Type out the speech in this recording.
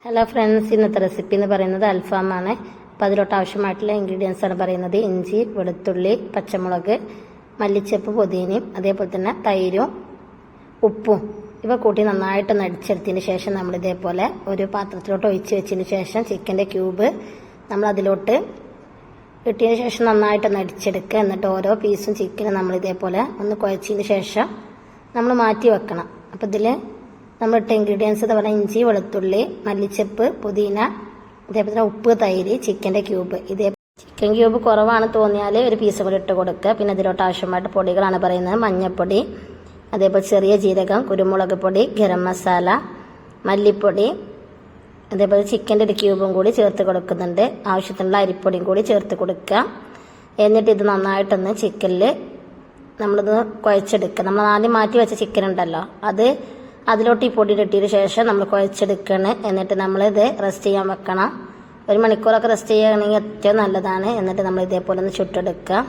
Hello friends, ഇന്നത്തെ recipe എന്ന് പറയുന്നത് അൽഫാമാണ്. അപ്പോൾ അതിലോട്ട് ആവശ്യമായിട്ടുള്ള ഇൻഗ്രീഡിയൻസ് ആണ് പറയുന്നത്. ഇഞ്ചി, വെളുത്തുള്ളി, പച്ചമുളക്, മല്ലിച്ചപ്പ്, പുതിനയും അതേപോലെ തന്നെ തൈരും ഉപ്പും ഇവ കൂട്ടി നന്നായിട്ട് നടിച്ചെടുത്തതിന് ശേഷം നമ്മൾ ഇതേപോലെ ഒരു പാത്രത്തിലോട്ട് ഒഴിച്ച് വെച്ചതിന് ശേഷം ചിക്കൻ്റെ ക്യൂബ് നമ്മൾ അതിലോട്ട് ഇട്ടതിന് ശേഷം നന്നായിട്ട് നടിച്ചെടുക്കുക. എന്നിട്ട് ഓരോ പീസും ചിക്കനും നമ്മൾ ഇതേപോലെ ഒന്ന് കുഴച്ചതിന് ശേഷം നമ്മൾ മാറ്റി വെക്കണം. അപ്പോൾ ഇതിൽ നമ്മളിട്ട ഇൻഗ്രീഡിയൻസ് ഇതേപോലെ ഇഞ്ചി, വെളുത്തുള്ളി, മല്ലിച്ചപ്പ്, പുതിന, അതേപോലെ തന്നെ ഉപ്പ്, തൈര്, ചിക്കൻ്റെ ക്യൂബ്. ചിക്കൻ ക്യൂബ് കുറവാണ് തോന്നിയാൽ ഒരു പീസ് കൂടി ഇട്ട് കൊടുക്കുക. പിന്നെ ഇതിലോട്ട് ആവശ്യമായിട്ട് പൊടികളാണ് പറയുന്നത്. മഞ്ഞൾപ്പൊടി, അതേപോലെ ചെറിയ ജീരകം, കുരുമുളക് പൊടി, ഗരം മസാല, മല്ലിപ്പൊടി, അതേപോലെ ചിക്കൻ്റെ ഒരു ക്യൂബും കൂടി ചേർത്ത് കൊടുക്കുന്നുണ്ട്. ആവശ്യത്തിനുള്ള അരിപ്പൊടിയും കൂടി ചേർത്ത് കൊടുക്കുക. എന്നിട്ട് ഇത് നന്നായിട്ടൊന്ന് ചിക്കനിൽ നമ്മളിത് കുഴച്ചെടുക്കുക. നമ്മൾ ആദ്യം മാറ്റി വെച്ച ചിക്കൻ ഉണ്ടല്ലോ, അതിലോട്ട് ഈ പൊടി ഇട്ടതിന് ശേഷം നമ്മൾ കുഴച്ചെടുക്കണം. എന്നിട്ട് നമ്മളിത് റെസ്റ്റ് ചെയ്യാൻ വെക്കണം. 1 മണിക്കൂറൊക്കെ റെസ്റ്റ് ചെയ്യുകയാണെങ്കിൽ ഏറ്റവും നല്ലതാണ്. എന്നിട്ട് നമ്മൾ ഇതേപോലെ ഒന്ന് ചുട്ടെടുക്കുക.